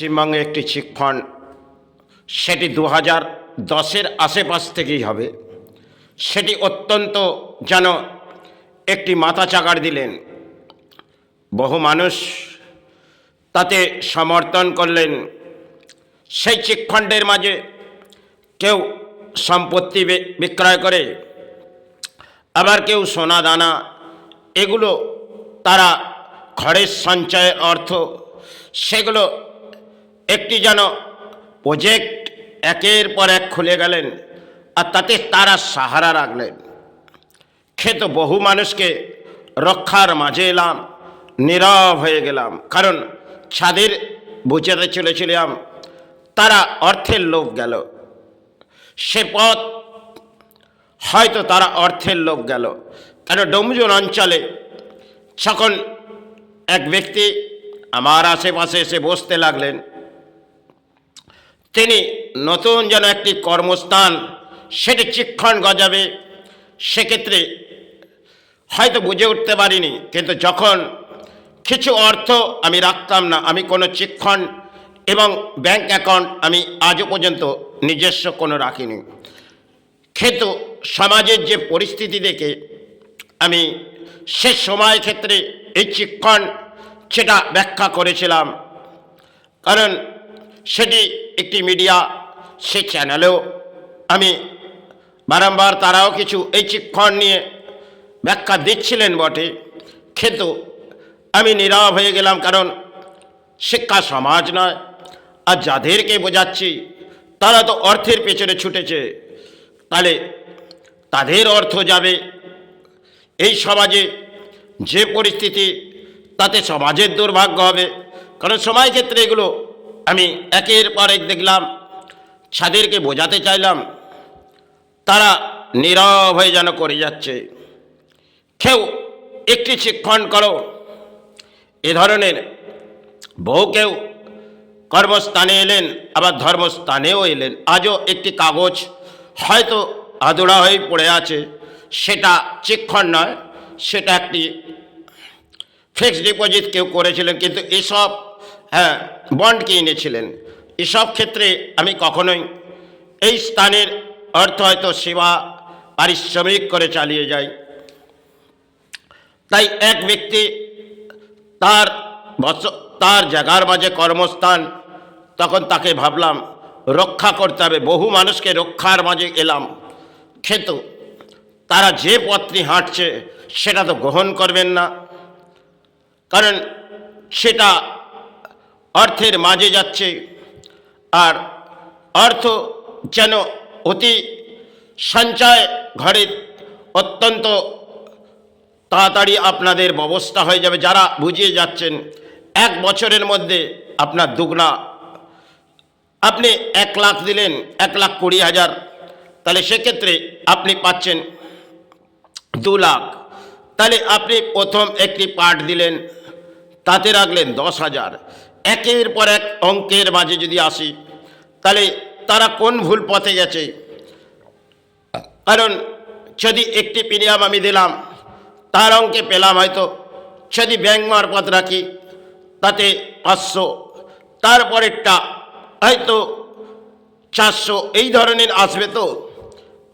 পশ্চিমবঙ্গে একটি চিটফান্ড, সেটি 2010-এর আশেপাশ থেকেই হবে। সেটি অত্যন্ত যেন একটি মাথা চাকার দিলেন। বহু মানুষ তাতে সমর্থন করলেন। সেই চিটফান্ডের মাঝে কেউ সম্পত্তি বিক্রয় করে, আবার কেউ সোনা দানা, এগুলো তারা ঘরের সঞ্চয়ের অর্থ, সেগুলো একটি যেন প্রজেক্ট একের পর এক খুলে গেলেন, আর তাতে তারা সাহারা রাখলেন। খেতো বহু মানুষকে রক্ষার মাঝে এলাম, নীরব হয়ে গেলাম, কারণ ছাদের বুঝাতে চলেছিলাম তারা অর্থের লোভ গেল। সে পথ হয়তো তারা অর্থের লোভ গেল, কেন ডোমজুর অঞ্চলে যখন এক ব্যক্তি আমার আশেপাশে এসে বসতে লাগলেন, তিনি নতুন যেন একটি কর্মস্থান, সেটি চিটফান্ড গজাবে, সেক্ষেত্রে হয়তো বুঝে উঠতে পারিনি। কিন্তু যখন কিছু অর্থ আমি রাখতাম না, আমি কোনো চিটফান্ড এবং ব্যাংক অ্যাকাউন্ট আমি আজও পর্যন্ত নিজস্ব কোনো রাখিনি। কিন্তু সমাজের যে পরিস্থিতি দেখে আমি সে সময় ক্ষেত্রে এই চিটফান্ড সেটা ব্যাখ্যা করেছিলাম, কারণ সেটি একটি মিডিয়া, সে চ্যানেলেও আমি বারংবার তারাও কিছু এই চিটফান্ড নিয়ে ব্যাখ্যা দিচ্ছিলেন বটে, কিন্তু আমি নীরব হয়ে গেলাম, কারণ শিক্ষা সমাজ নয়। আর যাদেরকে বোঝাচ্ছি তারা তো অর্থের পেছনে ছুটেছে, তাহলে তাদের অর্থ যাবে। এই সমাজে যে পরিস্থিতি, তাতে সমাজের দুর্ভাগ্য হবে। কারণ সময় ক্ষেত্রে এগুলো আমি একের পর এক দেখলাম, যাদেরকে বোঝাতে চাইলাম তারা নীরব হয়ে যেন করে যাচ্ছে। কেউ একটি চিটফান্ড করো, এ ধরনের বহু কেউ কর্মস্থানে এলেন, আবার ধর্মস্থানেও এলেন। আজও একটি কাগজ হয়তো আধুরা হয়ে পড়ে আছে, সেটা চিটফান্ড নয়, সেটা একটি ফিক্সড ডিপোজিট কেউ করেছিলেন, কিন্তু এসব বন্ড কিনেছিলেন। এসব ক্ষেত্রে আমি কখনোই এই স্থানের অর্থ হয়তো সেবা পারিশ্রমিক করে চালিয়ে যাই। তাই এক ব্যক্তি তার জায়গার মাঝে কর্মস্থান, তখন তাকে ভাবলাম রক্ষা করতে হবে। বহু মানুষকে রক্ষার মাঝে এলাম, কিন্তু তারা যে পথটি হাঁটছে সেটা তো গ্রহণ করবেন না, কারণ সেটা অর্থের মাঝে যাচ্ছে। আর অর্থ যেন অতি সঞ্চয় ঘরের অত্যন্ত তাড়াতাড়ি আপনাদের ব্যবস্থা হয়ে যাবে। যারা বুঝিয়ে যাচ্ছেন 1 বছরের মধ্যে আপনার দুগুনা, আপনি 1 লাখ দিলেন, 1,20,000, তাহলে সেক্ষেত্রে আপনি পাচ্ছেন 2 লাখ। তাহলে আপনি প্রথম একটি পার্ট দিলেন, তাতে রাখলেন 10,000। একের পর এক অঙ্কের মাঝে যদি আসি, তাহলে তারা কোন ভুল পথে গেছে। কারণ যদি একটি প্রিমিয়াম আমি দিলাম, তার অঙ্কে পেলাম হয়তো, যদি ব্যাংক মারফত রাখি তাতে 500, তারপরেরটা হয়তো 400, এই ধরনের আসবে। তো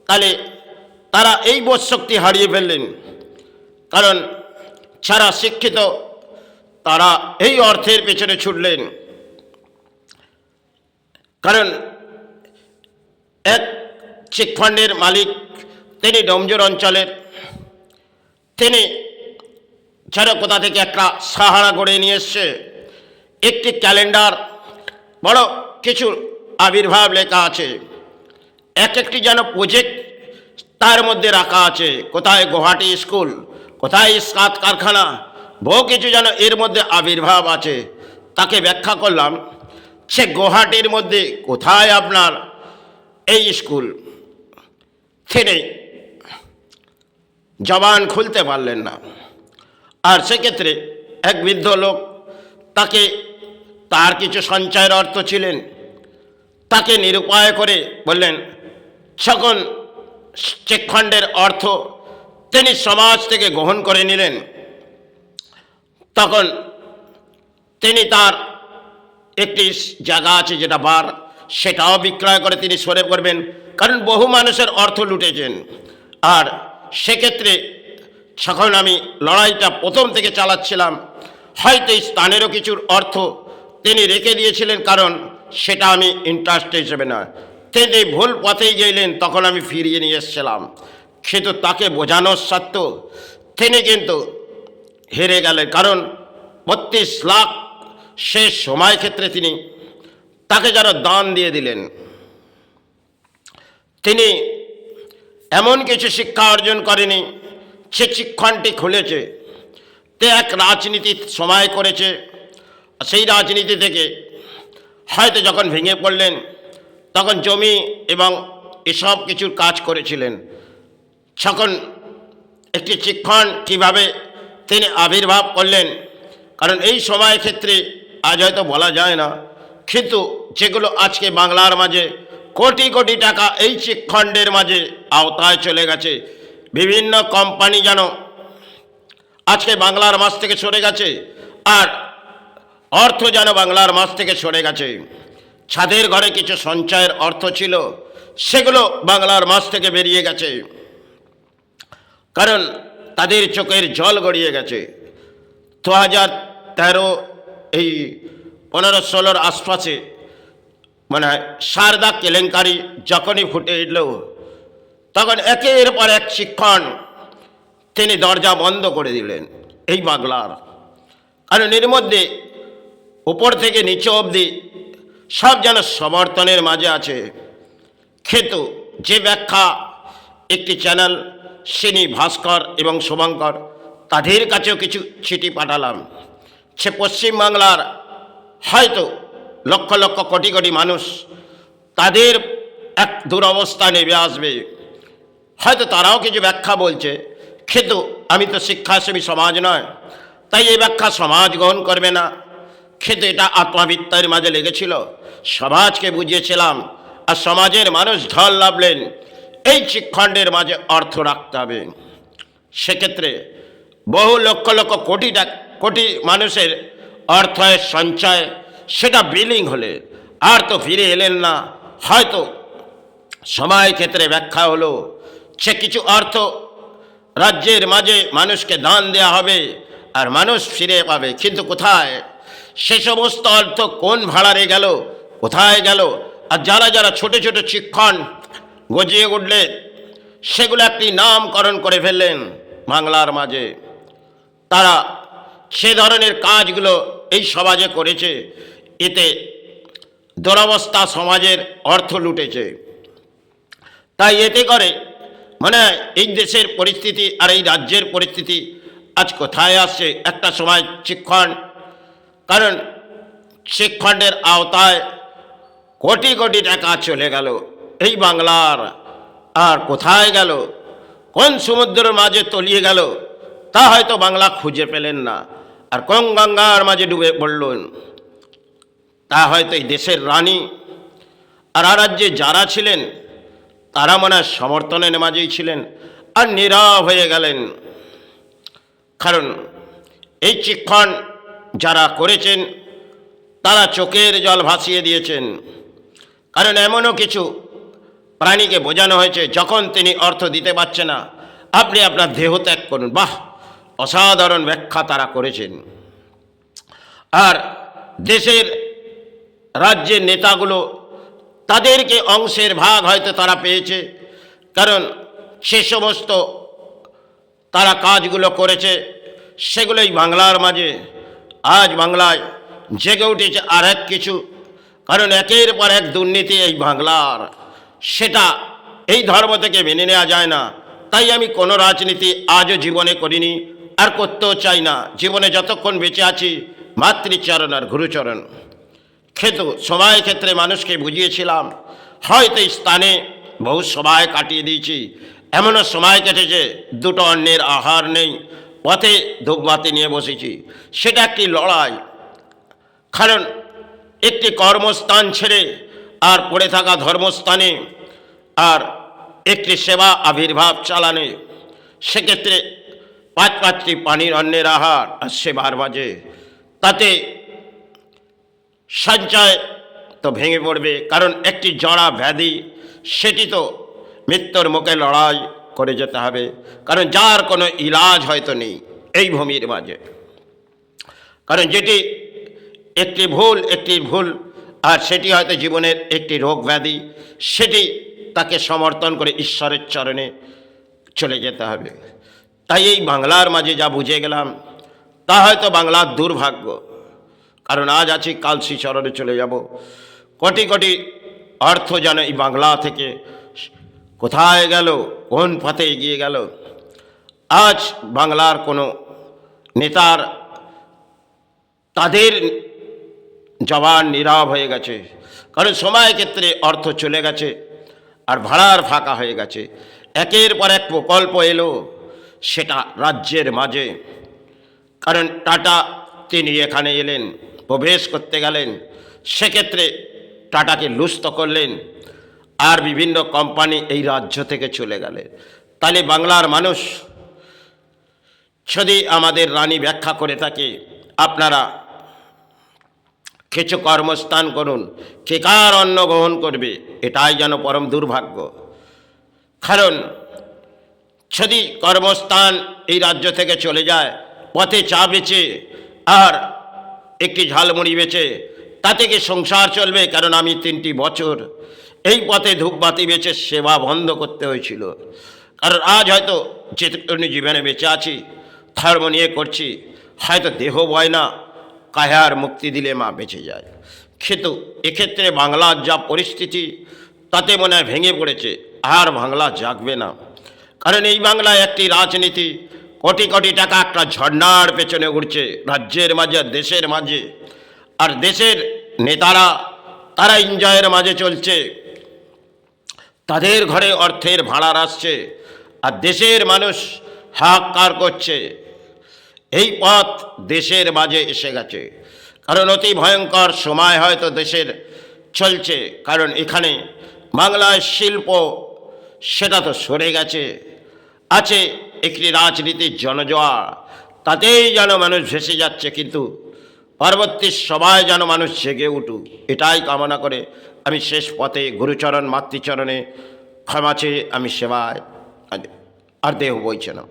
তাহলে তারা এই বোধশক্তি হারিয়ে ফেললেন, কারণ যারা শিক্ষিত তারা এই অর্থের পেছনে ছুটলেন। কারণ এক চিটফান্ডের মালিক, তিনি ডোমজুর অঞ্চলের, তিনি যারা কোথা থেকে একটা সাহারা গড়ে নিয়ে এসছে, একটি ক্যালেন্ডার, বড় কিছু আবির্ভাব লেখা আছে, একটি যেন প্রজেক্ট তার মধ্যে রাখা আছে। কোথায় গুয়াহাটি স্কুল, কোথায় ইস্পাত কারখানা, বহু কিছু যেন এর মধ্যে আবির্ভাব আছে। তাকে ব্যাখ্যা করলাম সে গুয়াহাটির মধ্যে কোথায় আপনার এই স্কুল, তিনি জবান খুলতে পারলেন না। আর সেক্ষেত্রে এক বৃদ্ধ লোক, তাকে তার কিছু সঞ্চয়ের অর্থ ছিলেন, তাকে নিরুপায় করে বললেন, যখন চিটফান্ডের অর্থ তিনি সমাজ থেকে গ্রহণ করে নিলেন, তখন তিনি তার একটি জায়গা আছে যেটা বার, সেটাও বিক্রয় করে তিনি সরে পড়বেন, কারণ বহু মানুষের অর্থ লুটেছেন। আর সেক্ষেত্রে যখন আমি লড়াইটা প্রথম থেকে চালাচ্ছিলাম, হয়তো এই স্থানেরও কিছুর অর্থ তিনি রেখে দিয়েছিলেন, কারণ সেটা আমি ইন্টারেস্ট হিসেবে না, তিনি ভুল পথেই গেলেন, তখন আমি ফিরিয়ে নিয়ে এসেছিলাম। কিন্তু তাকে বোঝানোর সত্ত্বেও তিনি কিন্তু হেরে গেলেন, কারণ 32 লাখ শেষ সময় ক্ষেত্রে তিনি তাকে যারা দান দিয়ে দিলেন। তিনি এমন কিছু শিক্ষা অর্জন করেনি, সে শিক্ষণটি খুলেছে, তে এক রাজনীতির সময় করেছে, সেই রাজনীতি থেকে হয়তো যখন ভেঙে পড়লেন, তখন জমি এবং এসব কিছুর কাজ করেছিলেন। তখন একটি শিক্ষণ কিভাবে তিনি আবির্ভাব করলেন, কারণ এই সময় ক্ষেত্রে আজ হয়তো বলা যায় না, কিন্তু যেগুলো আজকে বাংলার মাঝে কোটি কোটি টাকা এই শিক্ষণের মাঝে আওতায় চলে গেছে, বিভিন্ন কোম্পানি যেন আজকে বাংলার মাছ থেকে সরে গেছে, আর অর্থ যেন বাংলার মাছ থেকে সরে গেছে। ছাদের ঘরে কিছু সঞ্চয়ের অর্থ ছিল, সেগুলো বাংলার মাছ থেকে বেরিয়ে গেছে, কারণ তাদের চোখের জল গড়িয়ে গেছে। 2013 এই 15-16 আশপাশে মানে সারদা কেলেঙ্কারি যখনই ফুটে এলো, তখন একের পর এক শিক্ষণ তিনি দরজা বন্ধ করে দিলেন এই বাংলার, কারণ এর মধ্যে উপর থেকে নিচে অবধি সব যেন সমর্থনের মাঝে আছে। কিন্তু যে ব্যাখ্যা একটি চ্যানেল সিনি ভাস্কর এবং শুভঙ্কর, তাদের কাছেও কিছু চিঠি পাঠালাম, সে পশ্চিমবাংলার হয়তো লক্ষ লক্ষ কোটি কোটি মানুষ, তাদের এক দুরবস্থা নেমে আসবে, হয়তো তারাও কিছু ব্যাখ্যা বলছে, কিন্তু আমি তো শিক্ষাসেবী সমাজ নয়, তাই এই ব্যাখ্যা সমাজ গ্রহণ করবে না। কিন্তু এটা আত্মবিত্তের মাঝে লেগেছিল, সমাজকে বুঝিয়েছিলাম, আর সমাজের মানুষ ঢল নামলেন, এই শিক্ষণের মাঝে অর্থ রাখতে হবে। সেক্ষেত্রে বহু লক্ষ লক্ষ কোটি মানুষের অর্থের সঞ্চয়, সেটা বিলিং হলে আর তো ফিরে এলেন না। হয়তো সময় ক্ষেত্রে ব্যাখ্যা হলো, সে কিছু অর্থ রাজ্যের মাঝে মানুষকে দান দেওয়া হবে আর মানুষ ফিরে পাবে, কিন্তু কোথায় সে সমস্ত অর্থ কোন ভাড়ারে গেল, কোথায় গেল? আর যারা যারা ছোট ছোট শিক্ষণ গজিয়ে উঠলে, সেগুলো একটি নামকরণ করে ফেললেন বাংলার মাঝে, তারা সে ধরনের কাজগুলো এই সমাজে করেছে, এতে দুরবস্থা সমাজের অর্থ লুটেছে। তাই এতে করে মানে এই দেশের পরিস্থিতি আর এই রাজ্যের পরিস্থিতি আজ কোথায় আসছে। একটা সময় শিক্ষণ, কারণ শিক্ষণের আওতায় কোটি কোটি টাকা চলে গেল এই বাংলার, আর কোথায় গেল, কোন সমুদ্রের মাঝে তলিয়ে গেল, তা হয়তো বাংলা খুঁজে পেলেন না, আর কোন গঙ্গার মাঝে ডুবে পড়লেন, তা হয়তো এই দেশের রানী আর রাজ্যে যারা ছিলেন তারা মনে হয় সমর্থনের মাঝেই ছিলেন, আর নীরব হয়ে গেলেন। কারণ এই শিক্ষণ যারা করেছেন তারা চোখের জল ভাসিয়ে দিয়েছেন। কারণ এমনও কিছু প্রাণীকে বোঝানো হয়েছে, যখন তিনি অর্থ দিতে পারছে না, আপনি আপনার দেহ ত্যাগ করুন। বাহ, অসাধারণ ব্যাখ্যা তারা করেছেন। আর দেশের রাজ্যের নেতাগুলো, তাদেরকে অংশের ভাগ হয়তো তারা পেয়েছে, কারণ সে সমস্ত তারা কাজগুলো করেছে, সেগুলোই বাংলার মাঝে আজ বাংলায় জেগে উঠেছে আর এক কিছু। কারণ একের পর এক দুর্নীতি এই বাংলার, সেটা এই ধর্ম থেকে মেনে নেওয়া যায় না। তাই আমি কোনো রাজনীতি আজও জীবনে করিনি, আর করতেও চাই না। জীবনে যতক্ষণ বেঁচে আছি মাতৃচরণ আর গুরুচরণ। কিন্তু সময় ক্ষেত্রে মানুষকে বুঝিয়েছিলাম, হয়তো এই স্থানে বহু সময় কাটিয়ে দিয়েছি, এমনও সময় কেটেছে দুটো অন্যের আহার নেই, পথে ধূপবাতি নিয়ে বসেছি। সেটা একটি লড়াই, কারণ একটি কর্মস্থান ছেড়ে আর পড়ে থাকা ধর্মস্থানে আর একটি সেবা আবির্ভাব চালানে, সেক্ষেত্রে 5-5টি পানির অন্যের আহার আর সেবার মাঝে, তাতে সঞ্চয় তো ভেঙে পড়বে, কারণ একটি জড়া ব্যাধি, সেটি তো মৃত্যুর মুখে লড়াই করে যেতে হবে, কারণ যার কোনো ইলাজ হয়তো নেই এই ভূমির মাঝে। কারণ যেটি একটি ভুল, আর সেটি হয়তো জীবনের একটি রোগ ব্যাধি, সেটি তাকে সমর্থন করে ঈশ্বরের চরণে চলে যেতে হবে। তাই এই বাংলার মাঝে যা বুঝে গেলাম তা হয়তো বাংলার দুর্ভাগ্য, কারণ আজ আছি কাল শ্রীচরণে চলে যাব। কোটি কোটি অর্থ যেন এই বাংলা থেকে কোথায় গেল, কোন পথে এগিয়ে গেল। আজ বাংলার কোনো নেতার তাদের জবান নীরব হয়ে গেছে, কারণ সময় ক্ষেত্রে অর্থ চলে গেছে আর ভাড়ার ফাঁকা হয়ে গেছে। একের পর এক প্রকল্প এলো, সেটা রাজ্যের মাঝে, কারণ টাটা তিনি এখানে এলেন, প্রবেশ করতে গেলেন, সেক্ষেত্রে টাটাকে লুস্ত করলেন, আর বিভিন্ন কোম্পানি এই রাজ্য থেকে চলে গেলেন। তাহলে বাংলার মানুষ যদি আমাদের রানী ব্যাখ্যা করে থাকে, আপনারা কিছু কর্মস্থান করুন, কে কার অন্ন গ্রহণ করবে, এটাই যেন পরম দুর্ভাগ্য। কারণ যদি কর্মস্থান এই রাজ্য থেকে চলে যায়, পথে চা বেচে আর একটি ঝালমুড়ি বেচে তাতে কি সংসার চলবে? কারণ আমি 3টি বছর এই পথে ধূপবাতি বেচে সেবা বন্ধ করতে হয়েছিল। কারণ আজ হয়তো যেটুকুনি জীবনে বেঁচে আছি, ধর্ম নিয়ে করছি, হয়তো দেহ বয় না, কায়ার মুক্তি দিলে মা বেঁচে যায়। কিন্তু এক্ষেত্রে বাংলার যা পরিস্থিতি, তাতে মনে হয় ভেঙে পড়েছে, আর বাংলা জাগবে না। কারণ এই বাংলায় একটি রাজনীতি, কোটি কোটি টাকা একটা ঝর্ণার পেছনে উঠছে রাজ্যের মাঝে আর দেশের মাঝে, আর দেশের নেতারা তারা এনজয়ের মাঝে চলছে, তাদের ঘরে অর্থের ভাড়ার আসছে, আর দেশের মানুষ হাহাকার করছে। এই পথ দেশের মাঝে এসে গেছে, কারণ অতি ভয়ঙ্কর সময় হয়তো দেশের চলছে। কারণ এখানে বাংলায় শিল্প সেটা তো সরে গেছে, আছে একটি রাজনীতির জনজোয়ার, তাতেই যেন মানুষ ভেসে যাচ্ছে। কিন্তু পরবর্তী সবাই যেন মানুষ জেগে উঠুক, এটাই কামনা করে আমি শেষ পথে গুরুচরণ মাতৃচরণে ক্ষমা চেয়ে আমি সেবায় আর দেহ বইছে না।